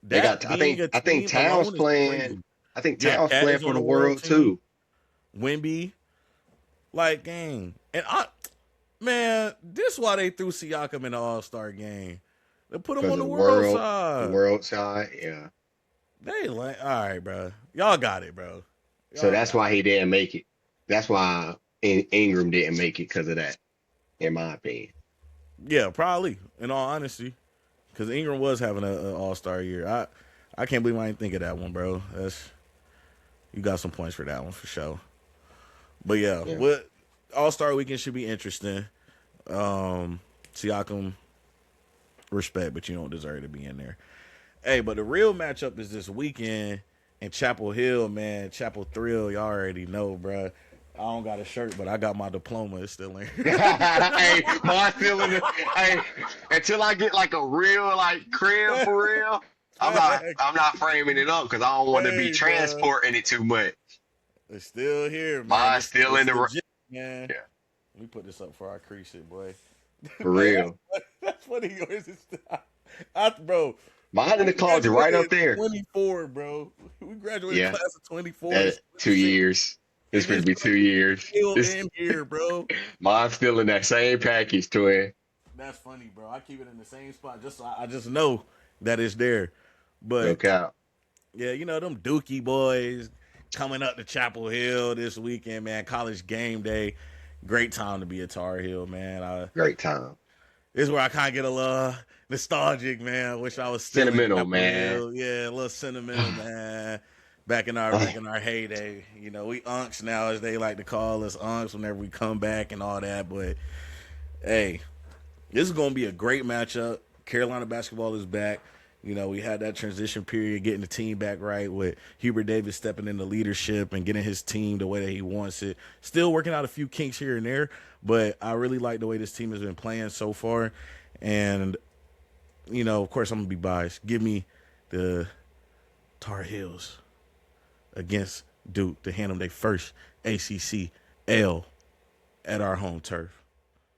They got. That being a I think team Towns alone is playing. crazy. I think Yeah, Towns Cat playing is for on the the world world team. too. Wimby, like, gang, and man, this why they threw Siakam in the All Star game. They put him Because on of the world the side. world side, yeah. They like, all right, bro. Y'all got it, bro. So Y'all that's got why it. he didn't make it. That's why Ingram didn't make it because of that, in my opinion. Yeah, probably. In all honesty, because Ingram was having an All Star year. I can't believe I didn't think of that one, bro. That's you got some points for that one for sure. But yeah, Yeah, what All Star Weekend should be interesting. Siakam, respect, but you don't deserve to be in there. Hey, but the real matchup is this weekend in Chapel Hill, man. Chapel Thrill, y'all already know, bro. I don't got a shirt, but I got my diploma. It's still in. hey, my feeling. Hey, until I get like a real like crib for real, I'm not framing it up because I don't want to be Hey, bro. transporting it too much. It's still here, man. Mine's It's still in it's the legit, man. yeah, Let me put this up for our crease it, boy. for Hey, real. that's funny. Yours is, bro. Mine in the We closet right graduated up in there. 24, bro. We graduated Yeah, class of 24 in that 26, 2 years. It's and going to it's be 2 years. still It's in here, bro. mine's still in that same package, twin. That's funny, bro. I keep it in the same spot just so I just know that it's there. No But cap. yeah, them Dookie boys coming up to Chapel Hill this weekend, man. College game day. Great time to be a Tar Heel, man. Great time. This is where I kind of get a little nostalgic, man. I wish I was still in Sentimental, Chapel man. Hill. Yeah, a little sentimental, man. Back in our heyday, we unks now, as they like to call us unks whenever we come back and all that. But hey, this is gonna be a great matchup. Carolina basketball is back. We had that transition period, getting the team back right with Hubert Davis stepping into leadership and getting his team the way that he wants it. Still working out a few kinks here and there, but I really like the way this team has been playing so far. And, of course, I'm going to be biased. Give me the Tar Heels against Duke to hand them their first ACC L at our home turf.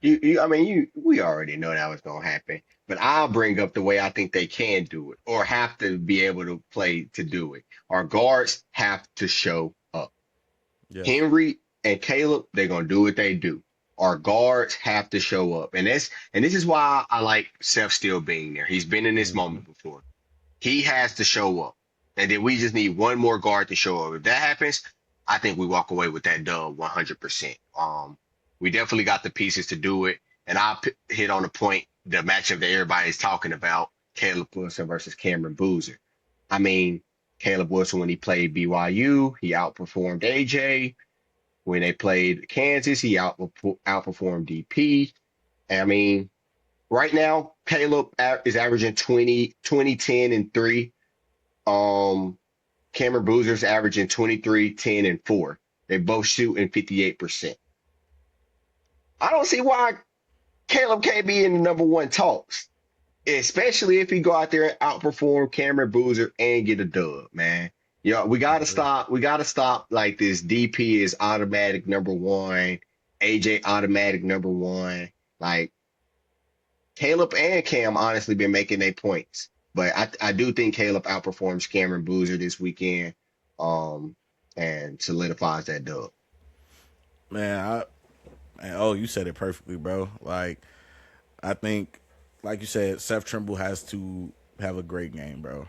I mean, we already know that was gonna happen, but I'll bring up the way I think they can do it, or have to be able to play to do it. Our guards have to show up. Yes. Henry and Caleb, they're gonna do what they do. Our guards have to show up, and this is why I like Seth still being there. He's been in this Mm-hmm. moment before. He has to show up, and then we just need one more guard to show up. If that happens, I think we walk away with that dub 100%. We definitely got the pieces to do it, and hit on the point, the matchup that everybody's talking about: Caleb Wilson versus Cameron Boozer. I mean, Caleb Wilson, when he played BYU, he outperformed AJ. When they played Kansas, he outperformed DP. I mean, Right now, Caleb is averaging 20, 10, and 3. Um, Cameron Boozer's averaging 23, 10, and 4. They both shooting 58%. I don't see why Caleb can't be in the number one talks, especially if he go out there and outperform Cameron Boozer and get a dub, man. We I gotta agree. stop. We gotta stop like this. DP is automatic number one. AJ automatic number one. Like Caleb and Cam honestly been making their points, but I do think Caleb outperforms Cameron Boozer this weekend, um, and solidifies that dub. Man, oh, you said it perfectly, bro. Like, I think, like you said, Seth Trimble has to have a great game, bro.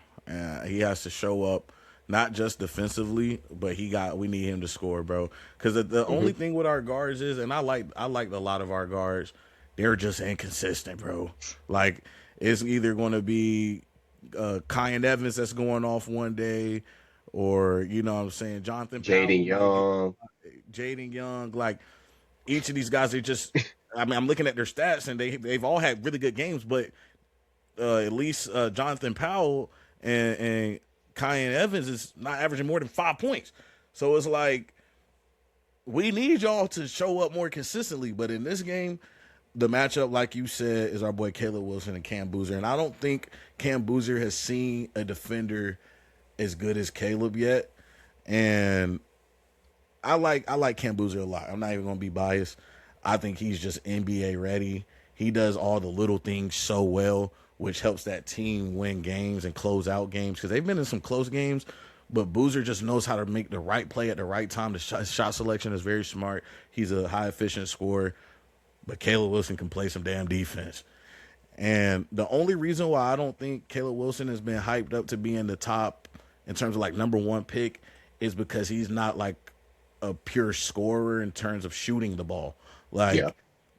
He has to show up not just defensively, but we need him to score, bro. Because the only Hmm. thing with our guards is, and I liked a lot of our guards, they're just inconsistent, bro. Like it's either going to be Kyan Evans that's going off one day, or you know what I'm saying, Jonathan Jaden Powell might get Young, Jaden Young, like each of these guys are just. I mean, I'm looking at their stats, and they've all had really good games, but at least Jonathan Powell and Kyan Evans is not averaging more than 5 points. So it's like we need y'all to show up more consistently. But in this game, the matchup, like you said, is our boy Caleb Wilson and Cam Boozer, and I don't think Cam Boozer has seen a defender as good as Caleb yet. And I like Cam Boozer a lot. I'm not even gonna be biased. I think he's just NBA ready. He does all the little things so well, which helps that team win games and close out games because they've been in some close games. But Boozer just knows how to make the right play at the right time. The shot selection is very smart. He's a high efficient scorer. But Caleb Wilson can play some damn defense. And the only reason why I don't think Caleb Wilson has been hyped up to be in the top in terms of like number one pick is because he's not like a pure scorer in terms of shooting the ball. yeah, Like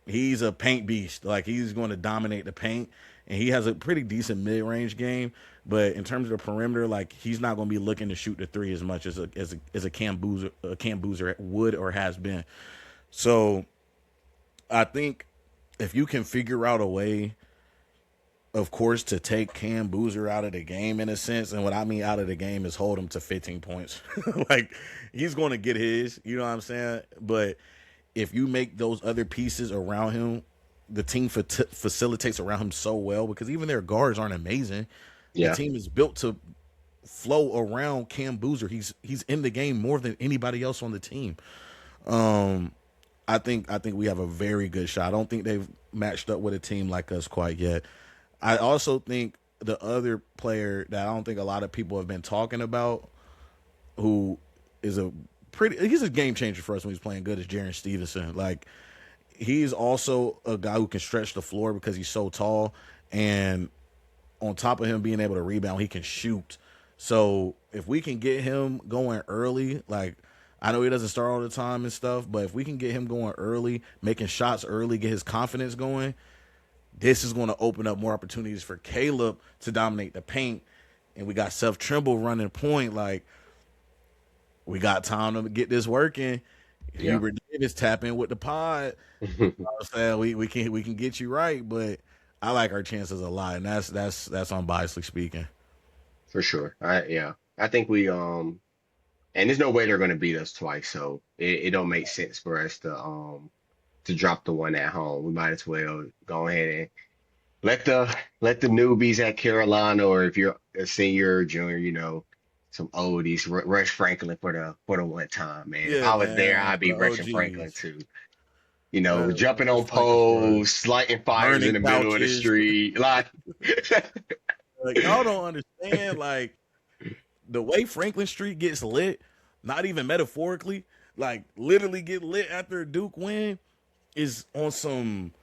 he's a paint beast. Like he's going to dominate the paint, and he has a pretty decent mid range game. But in terms of the perimeter, like he's not going to be looking to shoot the three as much as a Cam Boozer would or has been. So I think if you can figure out a way, of course, to take Cam Boozer out of the game in a sense, and what I mean out of the game is hold him to 15 points. Like he's going to get his, you know what I'm saying? But if you make those other pieces around him, the team facilitates around him so well because even their guards aren't amazing. The yeah, team is built to flow around Cam Boozer. He's in the game more than anybody else on the team. Um, I think we have a very good shot. I don't think they've matched up with a team like us quite yet. I also think the other player that I don't think a lot of people have been talking about, who is he's a game changer for us when he's playing good, is Jaren Stevenson. Like he's also a guy who can stretch the floor because he's so tall, and on top of him being able to rebound, he can shoot. So if we can get him going early, like I know he doesn't start all the time and stuff, but if we can get him going early, making shots early, get his confidence going, this is going to open up more opportunities for Caleb to dominate the paint. And we got Seth Trimble running point. Like we got time to get this working. yeah. Hubert Davis tap in with the pod. You know what I'm saying we can get you right, but I like our chances a lot, and that's unbiasedly speaking. For sure. I think and there's no way they're gonna beat us twice, so it don't make sense for us to drop the one at home. We might as well go ahead and let the newbies at Carolina, or if you're a senior or junior, some oldies, rush Franklin for the one time, man. If Yeah, I was there, man, I'd for be the rushing Franklin OGs, too. man, Jumping West on Franklin for poles, lighting fires in burning the middle of the couches. street, like Like y'all don't understand, like the way Franklin Street gets lit, not even metaphorically, like literally get lit after a Duke win, is on some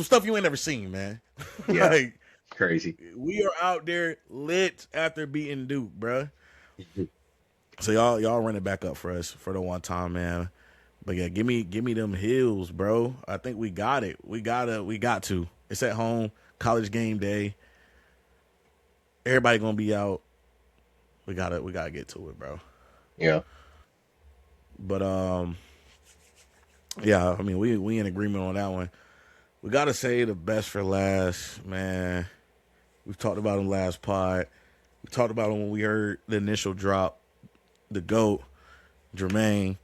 stuff you ain't never seen, man. yeah, Like crazy. we are out there lit after beating Duke, bruh. So y'all run it back up for us for the one time, man. But yeah, give me them hills, bro. I think we got it. We got to. It's at home, college game day. Everybody gonna be out. We gotta get to it, bro. Yeah. But yeah, I mean we in agreement on that one. We gotta say the best for last, man. We've talked about him last pod. We talked about him when we heard the initial drop. The GOAT, Jermaine,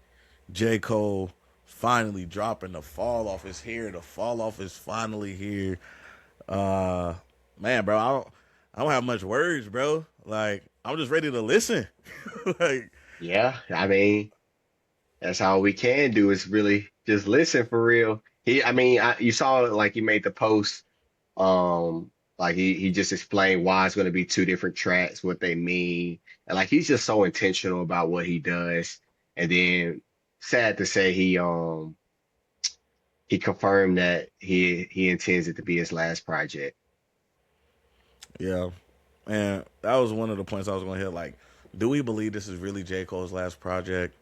J. Cole, finally dropping. The fall off is here. The fall off is finally here. Uh, man, bro, I don't have much words, bro. Like, I'm just ready to listen. Like, Yeah, I mean, that's all we can do is really just listen for real. You saw like he made the post, like he just explained why it's going to be two different tracks, what they mean, and like he's just so intentional about what he does. And then, sad to say, he confirmed that he intends it to be his last project. yeah. And that was one of the points I was going to hit. Like, do we believe this is really J. Cole's last project?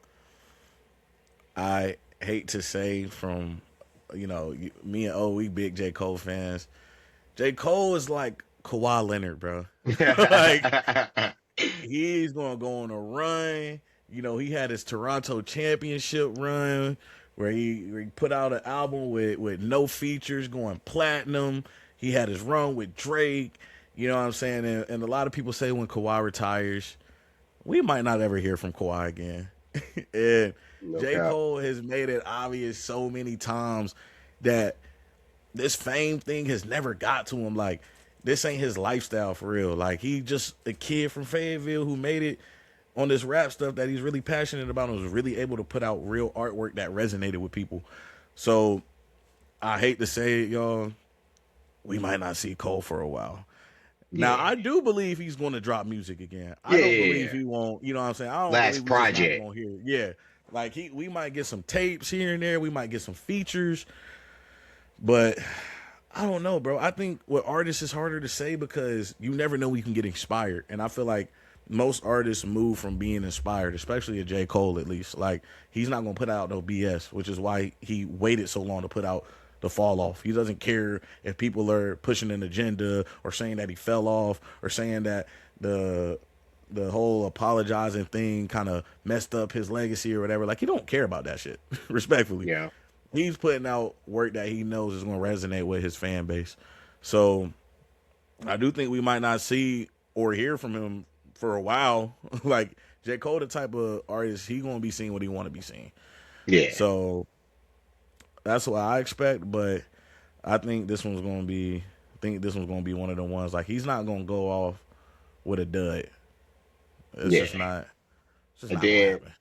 I hate to say from, me and O, we big J. Cole fans. J. Cole is like Kawhi Leonard, bro. Like, he's going to go on a run. He had his Toronto championship run where he put out an album with no features going platinum. He had his run with Drake. You know what I'm saying? And a lot of people say when Kawhi retires, we might not ever hear from Kawhi again. And No J. cap. Cole has made it obvious so many times that this fame thing has never got to him. Like, this ain't his lifestyle for real. Like, he just a kid from Fayetteville who made it on this rap stuff that he's really passionate about and was really able to put out real artwork that resonated with people. So I hate to say it, y'all, we might not see Cole for a while. Now, Yeah. I do believe he's going to drop music again. I Yeah, don't yeah, believe yeah. he won't. You know what I'm saying? I don't believe Last we just not project. going to hear it. Yeah. Like, we might get some tapes here and there. We might get some features. But I don't know, bro. I think with artists is harder to say because you never know when you can get inspired. And I feel like most artists move from being inspired, especially a J. Cole at least. Like, he's not going to put out no BS, which is why he waited so long to put out the fall off. He doesn't care if people are pushing an agenda or saying that he fell off or saying that the whole apologizing thing kind of messed up his legacy or whatever. Like, he don't care about that shit, respectfully. Yeah. He's putting out work that he knows is going to resonate with his fan base. So I do think we might not see or hear from him for a while. Like, J. Cole, the type of artist, he going to be seeing what he want to be seeing. Yeah. So that's what I expect. But I think this one's going to be. I think this one's going to be one of the ones. Like, he's not going to go off with a dud. It's Yeah. just not. It's just And not going to then, happen.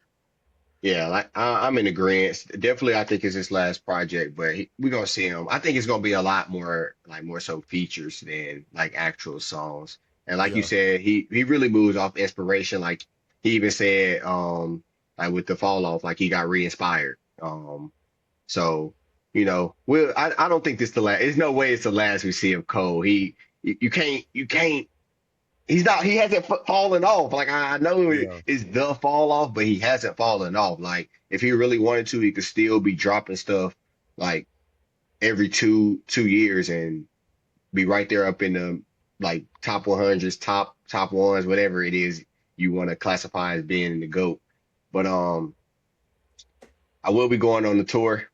yeah, like I'm in agreement. Definitely, I think it's his last project, but we're gonna see him. I think it's gonna be a lot more, like more so features than like actual songs. And like you Yeah. said, he really moves off inspiration. Like he even said, like with the fall off, like he got re-inspired. So I don't think this the last. There's no way it's the last we see of Cole. You can't. He hasn't fallen off. Like I know Yeah. it's the fall off, but he hasn't fallen off. Like if he really wanted to, he could still be dropping stuff like every two years and be right there up in the like top 100s, top ones, whatever it is you want to classify as being in the GOAT. But I will be going on the tour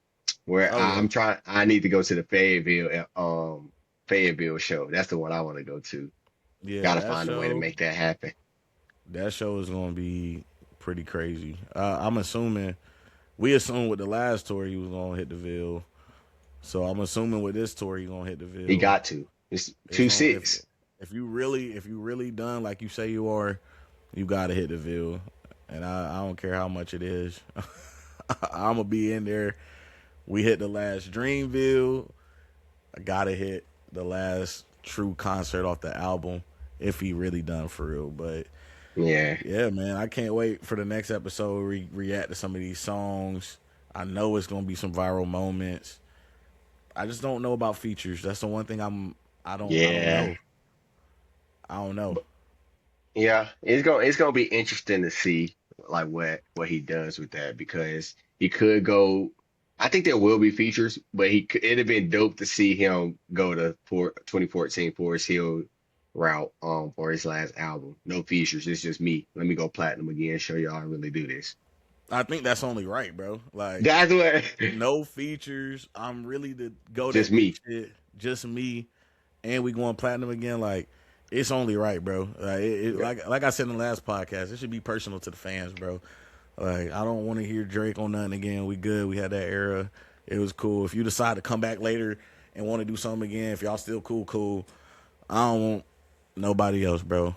where Oh yeah. I need to go to the Fayetteville show. That's the one I want to go to. Yeah. Got to That find a way to show. make that happen. That show is going to be pretty crazy. I'm assuming we assumed with the last tour he was going to hit the Ville. So I'm assuming with this tour he going to hit the He Ville. got to. It's It's two on six. if you really done like you say you are, you got to hit the Ville. And I don't care how much it is. I'm gonna be in there. We hit the last Dreamville. I gotta hit the last true concert off the album if he really done for real. But Yeah. yeah, man, I can't wait for the next episode. React to some of these songs. I know it's gonna be some viral moments. I just don't know about features. That's the one thing I don't Yeah. know. I don't know. Yeah. It's gonna be interesting to see like what he does with that because he could go. I think there will be features, but it'd have been dope to see him go to 2014 Forest Hill route for his last album. No features. It's just me. Let me go platinum again. Show y'all I really do this. I think that's only right, bro. Like, That's what. no features. I'm really the go Just that did me. shit. Just me, and we going platinum again. Like, it's only right, bro. Yeah. Like I said in the last podcast, it should be personal to the fans, bro. Like, I don't want to hear Drake on nothing again. We good. We had that era. It was cool. If you decide to come back later and want to do something again, if y'all still cool, cool. I don't want nobody else, bro.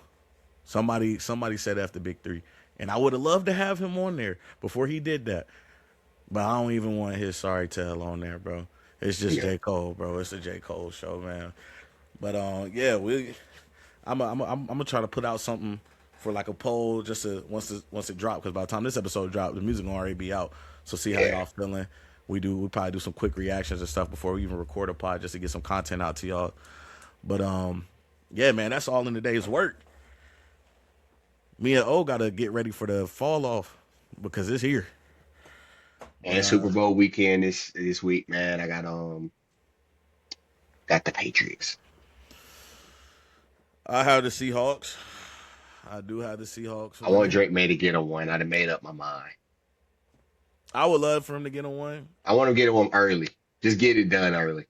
Somebody said after Big Three, and I would have loved to have him on there before he did that. But I don't even want his sorry tell on there, bro. It's just Yeah. J. Cole, bro. It's a J. Cole show, man. But yeah, I'm gonna try to put out something for like a poll just to once it drops, because by the time this episode drops, the music gonna already be out. So see how Yeah. y'all feeling. We probably do some quick reactions and stuff before we even record a pod just to get some content out to y'all. But yeah, man, that's all in the day's work. Me and O gotta get ready for the fall off because it's here. But And Super Bowl weekend this week, man. I got the Patriots. I have the Seahawks. I do have the Seahawks I want winning. Drake May to get on one. I done made up my mind. I would love for him to get on one. I want to get on early. Just get it done early.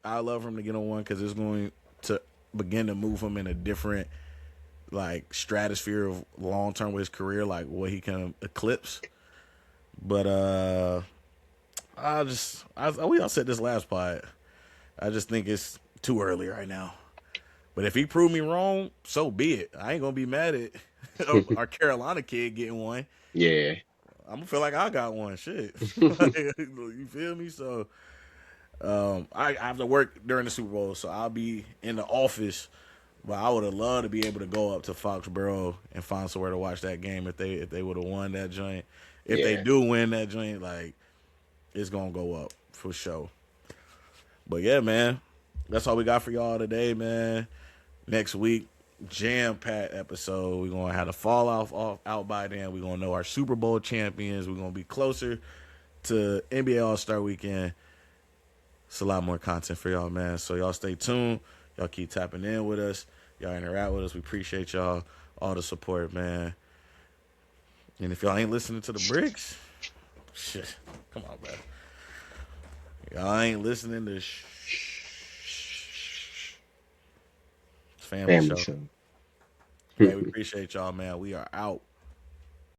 I love for him to get on one because it's going to begin to move him in a different like stratosphere of long term with his career, like what he can eclipse. But we all said this last pod. I just think it's too early right now. But if he prove me wrong, so be it. I ain't gonna be mad at our Carolina kid getting one. Yeah. I'm gonna feel like I got one. Shit, you feel me? So I have to work during the Super Bowl, so I'll be in the office. But I would have loved to be able to go up to Foxborough and find somewhere to watch that game if they would have won that joint. If they Yeah. do win that joint, like it's gonna go up for sure. But yeah, man, that's all we got for y'all today, man. Next week, jam-packed episode. We're gonna have the fall off out by then. We're gonna know our Super Bowl champions. We're gonna be closer to NBA All-Star Weekend. It's a lot more content for y'all, man. So y'all stay tuned. Y'all keep tapping in with us. Y'all interact with us. We appreciate y'all, all the support, man. And if y'all ain't listening to the Brickz, shit, come on, bro. Y'all ain't listening to Family Family Show. show. Hey, we appreciate y'all, man. We are out.